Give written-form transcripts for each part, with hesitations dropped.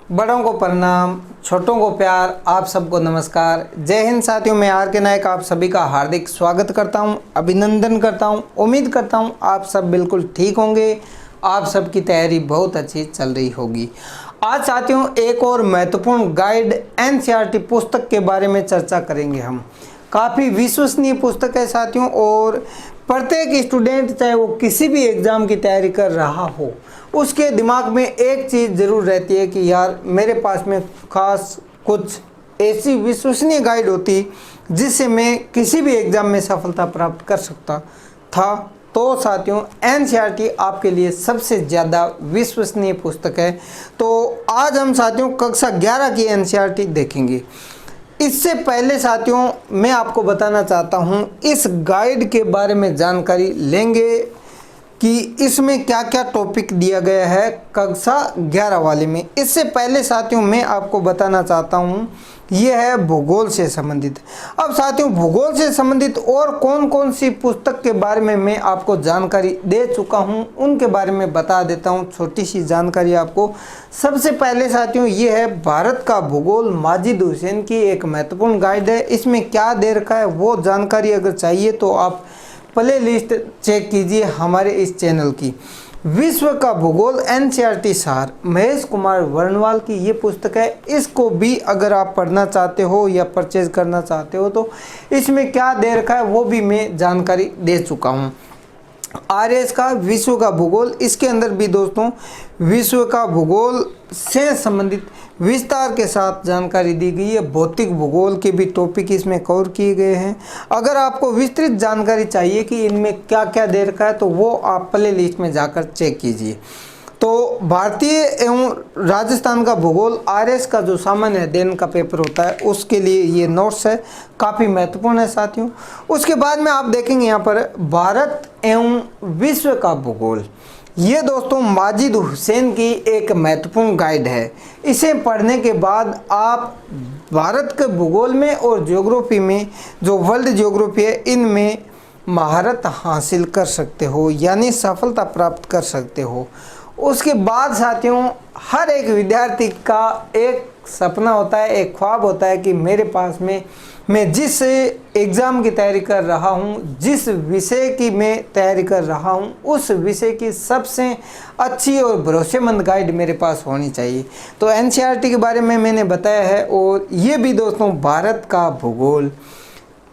बड़ों को प्रणाम, छोटों को प्यार। आप सबको नमस्कार। जय हिंद साथियों, मैं आर के नायक आप सभी का हार्दिक स्वागत करता हूं, अभिनंदन करता हूं। उम्मीद करता हूं आप सब बिल्कुल ठीक होंगे। आप सबकी तैयारी बहुत अच्छी चल रही होगी। आज साथियों एक और महत्वपूर्ण गाइड एनसीईआरटी पुस्तक के बारे में चर्चा करेंगे हम। काफ़ी विश्वसनीय पुस्तक है साथियों, और प्रत्येक स्टूडेंट चाहे वो किसी भी एग्ज़ाम की तैयारी कर रहा हो, उसके दिमाग में एक चीज़ ज़रूर रहती है कि यार मेरे पास में खास कुछ ऐसी विश्वसनीय गाइड होती जिससे मैं किसी भी एग्ज़ाम में सफलता प्राप्त कर सकता था। तो साथियों एनसीईआरटी आपके लिए सबसे ज़्यादा विश्वसनीय पुस्तक है। तो आज हम साथियों कक्षा 11 की एनसीईआरटी देखेंगे। इससे पहले साथियों मैं आपको बताना चाहता हूँ, इस गाइड के बारे में जानकारी लेंगे कि इसमें क्या क्या टॉपिक दिया गया है कक्षा 11 वाले में। इससे पहले साथियों मैं आपको बताना चाहता हूँ, ये है भूगोल से संबंधित। अब साथियों भूगोल से संबंधित और कौन कौन सी पुस्तक के बारे में मैं आपको जानकारी दे चुका हूँ, उनके बारे में बता देता हूँ। छोटी सी जानकारी आपको। सबसे पहले साथियों ये है भारत का भूगोल, माजिद हुसैन की एक महत्वपूर्ण गाइड है। इसमें क्या दे रखा है वो जानकारी अगर चाहिए तो आप प्ले लिस्ट चेक कीजिए हमारे इस चैनल की। विश्व का भूगोल एनसीईआरटी सार, महेश कुमार वर्णवाल की ये पुस्तक है। इसको भी अगर आप पढ़ना चाहते हो या परचेज करना चाहते हो तो इसमें क्या दे रखा है वो भी मैं जानकारी दे चुका हूँ। आरएस का विश्व का भूगोल, इसके अंदर भी दोस्तों विश्व का भूगोल से संबंधित विस्तार के साथ जानकारी दी गई है। भौतिक भूगोल के भी टॉपिक इसमें कवर किए गए हैं। अगर आपको विस्तृत जानकारी चाहिए कि इनमें क्या क्या दे रखा है तो वो आप प्ले लिस्ट में जाकर चेक कीजिए। तो भारतीय एवं राजस्थान का भूगोल, आरएस का जो सामान्य अध्ययन का पेपर होता है उसके लिए ये नोट्स है, काफ़ी महत्वपूर्ण है साथियों। उसके बाद में आप देखेंगे यहाँ पर भारत एवं विश्व का भूगोल, ये दोस्तों माजिद हुसैन की एक महत्वपूर्ण गाइड है। इसे पढ़ने के बाद आप भारत के भूगोल में और ज्योग्राफी में, जो वर्ल्ड ज्योग्राफी है, इनमें महारत हासिल कर सकते हो, यानी सफलता प्राप्त कर सकते हो। उसके बाद साथियों हर एक विद्यार्थी का एक सपना होता है, एक ख्वाब होता है कि मेरे पास में मैं जिस एग्ज़ाम की तैयारी कर रहा हूँ, जिस विषय की मैं तैयारी कर रहा हूँ, उस विषय की सबसे अच्छी और भरोसेमंद गाइड मेरे पास होनी चाहिए। तो एनसीईआरटी के बारे में मैंने बताया है। और ये भी दोस्तों भारत का भूगोल,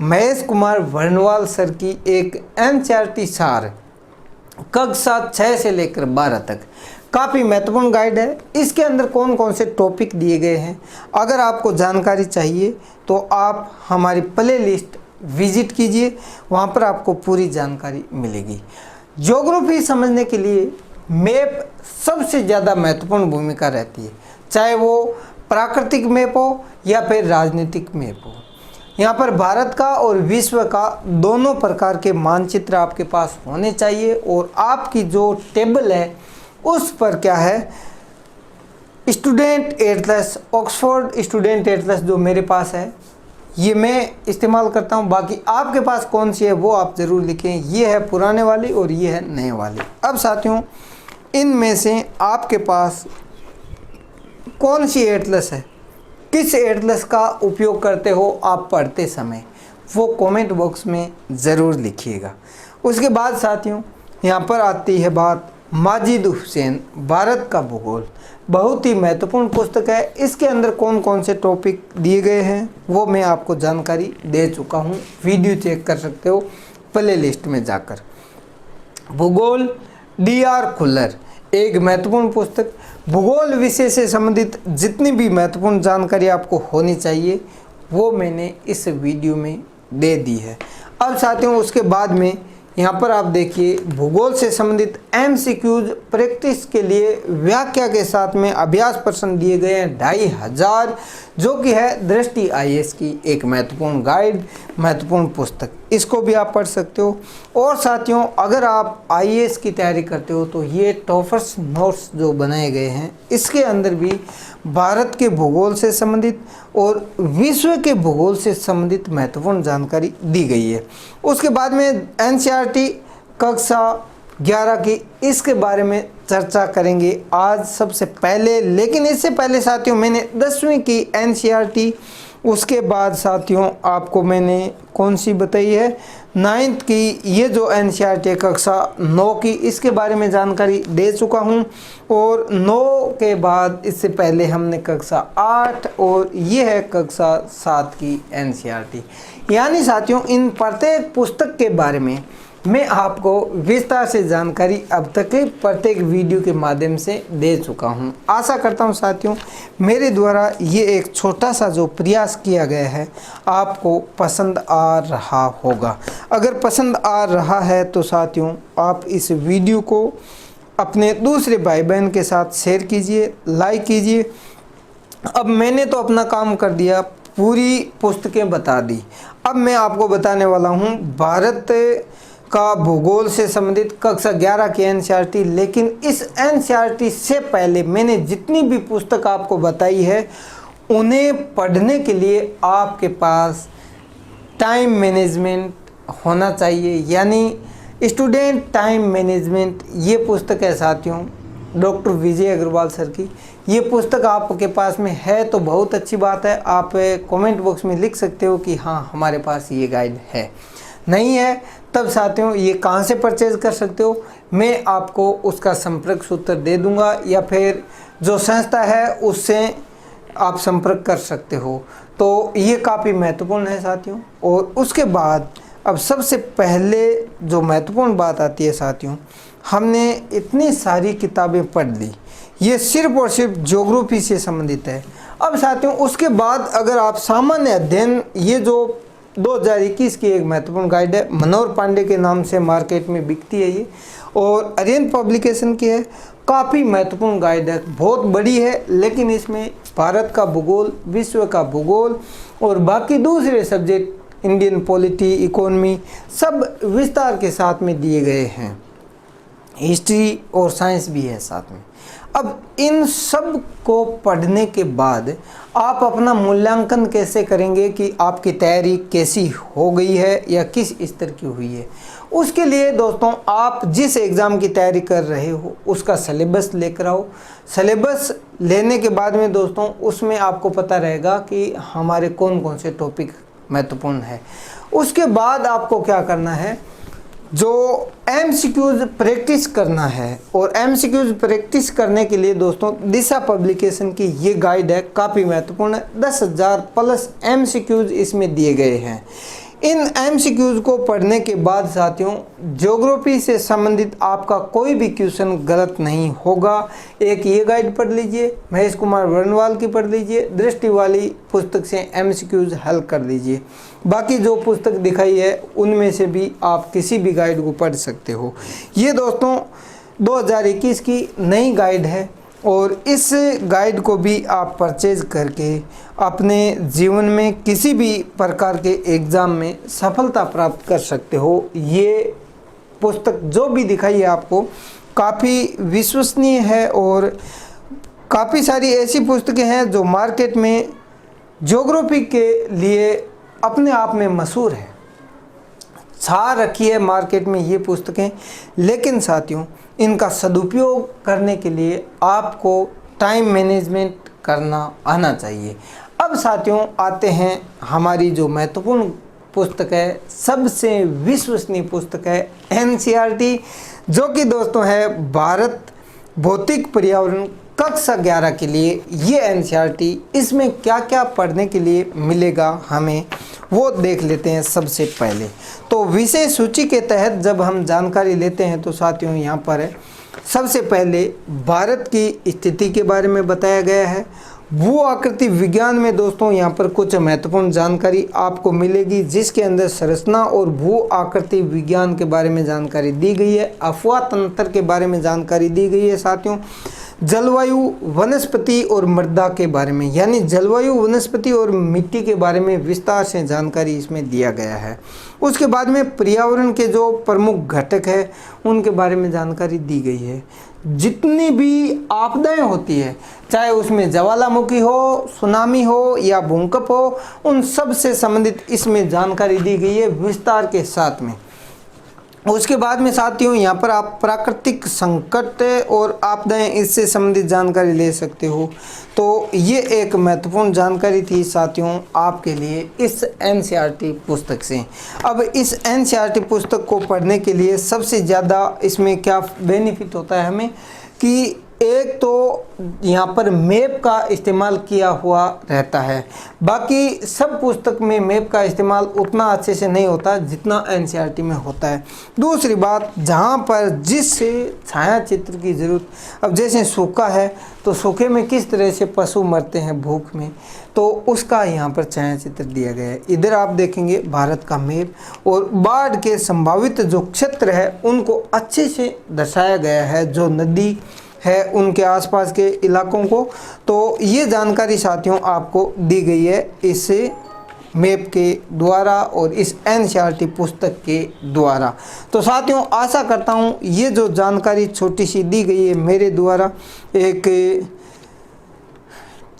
महेश कुमार वर्णवाल सर की एक एनसीईआरटी सार, कक्षा 6 से लेकर 12 तक, काफ़ी महत्वपूर्ण गाइड है। इसके अंदर कौन कौन से टॉपिक दिए गए हैं, अगर आपको जानकारी चाहिए तो आप हमारी प्ले लिस्ट विजिट कीजिए, वहाँ पर आपको पूरी जानकारी मिलेगी। ज्योग्राफी समझने के लिए मैप सबसे ज़्यादा महत्वपूर्ण भूमिका रहती है, चाहे वो प्राकृतिक मैप हो या फिर राजनीतिक मैप हो। यहाँ पर भारत का और विश्व का दोनों प्रकार के मानचित्र आपके पास होने चाहिए। और आपकी जो टेबल है उस पर क्या है, student Atlas, Oxford student Atlas जो मेरे पास है ये मैं इस्तेमाल करता हूँ। बाकी आपके पास कौन सी है वो आप ज़रूर लिखें। ये है पुराने वाली और ये है नए वाली। अब साथियों इनमें से आपके पास कौन सी एटलस है, किस एटलस का उपयोग करते हो आप पढ़ते समय, वो कमेंट बॉक्स में ज़रूर लिखिएगा। उसके बाद साथियों यहाँ पर आती है बात माजिद हुसैन, भारत का भूगोल, बहुत ही महत्वपूर्ण पुस्तक है। इसके अंदर कौन कौन से टॉपिक दिए गए हैं वो मैं आपको जानकारी दे चुका हूँ, वीडियो चेक कर सकते हो प्ले लिस्ट में जाकर। भूगोल DR खुल्लर, एक महत्वपूर्ण पुस्तक। भूगोल विषय से संबंधित जितनी भी महत्वपूर्ण जानकारी आपको होनी चाहिए वो मैंने इस वीडियो में दे दी है। अब साथियों उसके बाद में यहाँ पर आप देखिए भूगोल से संबंधित MCQs प्रैक्टिस के लिए व्याख्या के साथ में अभ्यास प्रश्न दिए गए हैं 2500, जो कि है दृष्टि IAS की एक महत्वपूर्ण गाइड, महत्वपूर्ण पुस्तक। इसको भी आप पढ़ सकते हो। और साथियों अगर आप IAS की तैयारी करते हो तो ये टॉपर्स नोट्स जो बनाए गए हैं इसके अंदर भी भारत के भूगोल से संबंधित और विश्व के भूगोल से संबंधित महत्वपूर्ण जानकारी दी गई है। उसके बाद में एनसीईआरटी कक्षा 11 की, इसके बारे में चर्चा करेंगे आज सबसे पहले। लेकिन इससे पहले साथियों मैंने 10वीं की एनसीईआरटी, उसके बाद साथियों आपको मैंने कौन सी बताई है 9th की, ये जो एनसीईआरटी कक्षा 9 की, इसके बारे में जानकारी दे चुका हूँ। और 9 के बाद इससे पहले हमने कक्षा 8 और ये है कक्षा 7 की एनसीईआरटी। यानी साथियों इन प्रत्येक पुस्तक के बारे में मैं आपको विस्तार से जानकारी अब तक के प्रत्येक वीडियो के माध्यम से दे चुका हूं। आशा करता हूं साथियों मेरे द्वारा ये एक छोटा सा जो प्रयास किया गया है आपको पसंद आ रहा होगा। अगर पसंद आ रहा है तो साथियों आप इस वीडियो को अपने दूसरे भाई बहन के साथ शेयर कीजिए, लाइक कीजिए। अब मैंने तो अपना काम कर दिया, पूरी पुस्तकें बता दी। अब मैं आपको बताने वाला हूँ भारत का भूगोल से संबंधित कक्षा 11 की एनसीईआरटी। लेकिन इस एनसीईआरटी से पहले मैंने जितनी भी पुस्तक आपको बताई है उन्हें पढ़ने के लिए आपके पास टाइम मैनेजमेंट होना चाहिए, यानी स्टूडेंट टाइम मैनेजमेंट। ये पुस्तक है साथियों डॉक्टर विजय अग्रवाल सर की। ये पुस्तक आपके पास में है तो बहुत अच्छी बात है, आप कमेंट बॉक्स में लिख सकते हो कि हाँ हमारे पास ये गाइड है। नहीं है तब साथियों ये कहाँ से परचेज कर सकते हो, मैं आपको उसका संपर्क सूत्र दे दूंगा, या फिर जो संस्था है उससे आप संपर्क कर सकते हो। तो ये काफ़ी महत्वपूर्ण है साथियों। और उसके बाद अब सबसे पहले जो महत्वपूर्ण बात आती है साथियों, हमने इतनी सारी किताबें पढ़ ली, ये सिर्फ और सिर्फ ज्योग्राफी से संबंधित है। अब साथियों उसके बाद अगर आप सामान्य अध्ययन, ये जो 2021 की एक महत्वपूर्ण गाइड है, मनोहर पांडे के नाम से मार्केट में बिकती है ये, और अरिहंत पब्लिकेशन की है। काफ़ी महत्वपूर्ण गाइड है, बहुत बड़ी है, लेकिन इसमें भारत का भूगोल, विश्व का भूगोल और बाकी दूसरे सब्जेक्ट, इंडियन पॉलिटी, इकोनॉमी, सब विस्तार के साथ में दिए गए हैं। हिस्ट्री और साइंस भी है साथ में। अब इन सब को पढ़ने के बाद आप अपना मूल्यांकन कैसे करेंगे कि आपकी तैयारी कैसी हो गई है या किस स्तर की हुई है। उसके लिए दोस्तों आप जिस एग्ज़ाम की तैयारी कर रहे हो उसका सिलेबस लेकर आओ। सिलेबस लेने के बाद में दोस्तों उसमें आपको पता रहेगा कि हमारे कौन कौन से टॉपिक महत्वपूर्ण है। उसके बाद आपको क्या करना है, जो एमसीक्यूज प्रैक्टिस करना है। और एमसीक्यूज प्रैक्टिस करने के लिए दोस्तों दिशा पब्लिकेशन की ये गाइड है, काफ़ी महत्वपूर्ण है। 10,000 प्लस एमसीक्यूज इसमें दिए गए हैं। इन एमसीक्यूज को पढ़ने के बाद साथियों ज्योग्राफी से संबंधित आपका कोई भी क्वेश्चन गलत नहीं होगा। एक ये गाइड पढ़ लीजिए, महेश कुमार वर्णवाल की पढ़ लीजिए, दृष्टि वाली पुस्तक से एमसीक्यूज हल कर लीजिए। बाकी जो पुस्तक दिखाई है उनमें से भी आप किसी भी गाइड को पढ़ सकते हो। ये दोस्तों 2021 की नई गाइड है और इस गाइड को भी आप परचेज करके अपने जीवन में किसी भी प्रकार के एग्ज़ाम में सफलता प्राप्त कर सकते हो। ये पुस्तक जो भी दिखाई है आपको काफ़ी विश्वसनीय है और काफ़ी सारी ऐसी पुस्तकें हैं जो मार्केट में ज्योग्राफी के लिए अपने आप में मशहूर है, छा रखी है मार्केट में ये पुस्तकें। लेकिन साथियों इनका सदुपयोग करने के लिए आपको टाइम मैनेजमेंट करना आना चाहिए। अब साथियों आते हैं हमारी जो महत्वपूर्ण पुस्तक है, सबसे विश्वसनीय पुस्तक है एनसीईआरटी, जो कि दोस्तों है भारत भौतिक पर्यावरण कक्षा 11 के लिए ये एनसीईआरटी। इसमें क्या क्या पढ़ने के लिए मिलेगा हमें वो देख लेते हैं। सबसे पहले तो विषय सूची के तहत जब हम जानकारी लेते हैं तो साथियों यहाँ पर है सबसे पहले भारत की स्थिति के बारे में बताया गया है। भू आकृति विज्ञान में दोस्तों यहाँ पर कुछ महत्वपूर्ण जानकारी आपको मिलेगी, जिसके अंदर संरचना और भू आकृति विज्ञान के बारे में जानकारी दी गई है। अफवाह तंत्र के बारे में जानकारी दी गई है साथियों। जलवायु, वनस्पति और मृदा के बारे में, यानी जलवायु, वनस्पति और मिट्टी के बारे में विस्तार से जानकारी इसमें दिया गया है। उसके बाद में पर्यावरण के जो प्रमुख घटक है उनके बारे में जानकारी दी गई है। जितनी भी आपदाएं होती है, चाहे उसमें ज्वालामुखी हो, सुनामी हो या भूकंप हो, उन सब से संबंधित इसमें जानकारी दी गई है विस्तार के साथ में। उसके बाद में साथियों यहाँ पर आप प्राकृतिक संकट और आपदाएं इससे संबंधित जानकारी ले सकते हो। तो ये एक महत्वपूर्ण जानकारी थी साथियों आपके लिए इस एनसीईआरटी पुस्तक से। अब इस एनसीईआरटी पुस्तक को पढ़ने के लिए सबसे ज़्यादा इसमें क्या बेनिफिट होता है हमें कि एक तो यहाँ पर मैप का इस्तेमाल किया हुआ रहता है। बाकी सब पुस्तक में मैप का इस्तेमाल उतना अच्छे से नहीं होता जितना एनसीईआरटी में होता है। दूसरी बात, जहाँ पर जिस छाया चित्र की ज़रूरत, अब जैसे सूखा है तो सूखे में किस तरह से पशु मरते हैं भूख में, तो उसका यहाँ पर छाया चित्र दिया गया है। इधर आप देखेंगे भारत का मैप और बाढ़ के संभावित जो क्षेत्र है उनको अच्छे से दर्शाया गया है, जो नदी है उनके आसपास के इलाकों को। तो ये जानकारी साथियों आपको दी गई है इस मैप के द्वारा और इस एनसीईआरटी पुस्तक के द्वारा। तो साथियों आशा करता हूँ ये जो जानकारी छोटी सी दी गई है मेरे द्वारा, एक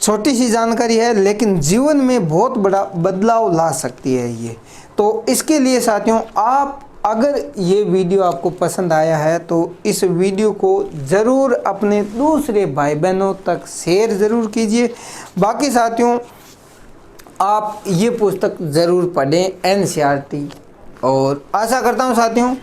छोटी सी जानकारी है लेकिन जीवन में बहुत बड़ा बदलाव ला सकती है ये। तो इसके लिए साथियों आप अगर ये वीडियो आपको पसंद आया है तो इस वीडियो को ज़रूर अपने दूसरे भाई बहनों तक शेयर ज़रूर कीजिए। बाकी साथियों आप ये पुस्तक ज़रूर पढ़ें एनसीईआरटी, और आशा करता हूँ साथियों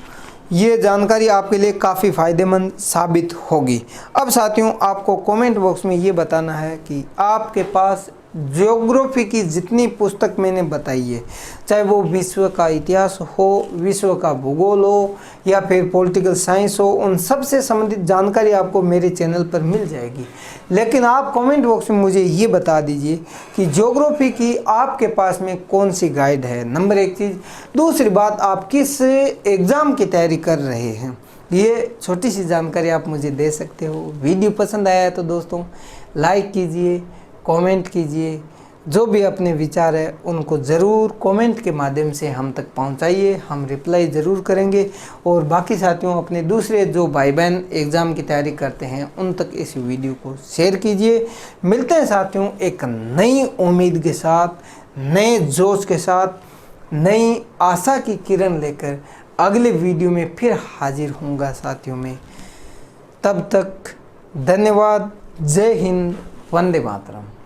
ये जानकारी आपके लिए काफ़ी फ़ायदेमंद साबित होगी। अब साथियों आपको कमेंट बॉक्स में ये बताना है कि आपके पास ज्योग्राफी की जितनी पुस्तक मैंने बताई है, चाहे वो विश्व का इतिहास हो, विश्व का भूगोल हो या फिर पॉलिटिकल साइंस हो, उन सब से संबंधित जानकारी आपको मेरे चैनल पर मिल जाएगी। लेकिन आप कमेंट बॉक्स में मुझे ये बता दीजिए कि ज्योग्राफी की आपके पास में कौन सी गाइड है, नंबर एक चीज़। दूसरी बात, आप किस एग्ज़ाम की तैयारी कर रहे हैं, ये छोटी सी जानकारी आप मुझे दे सकते हो। वीडियो पसंद आया है तो दोस्तों लाइक कीजिए, कमेंट कीजिए, जो भी अपने विचार है उनको ज़रूर कमेंट के माध्यम से हम तक पहुंचाइए, हम रिप्लाई ज़रूर करेंगे। और बाकी साथियों अपने दूसरे जो भाई बहन एग्ज़ाम की तैयारी करते हैं उन तक इस वीडियो को शेयर कीजिए। मिलते हैं साथियों एक नई उम्मीद के साथ, नए जोश के साथ, नई आशा की किरण लेकर अगले वीडियो में फिर हाजिर होऊंगा साथियों में। तब तक धन्यवाद। जय हिंद, वंदे मातरम।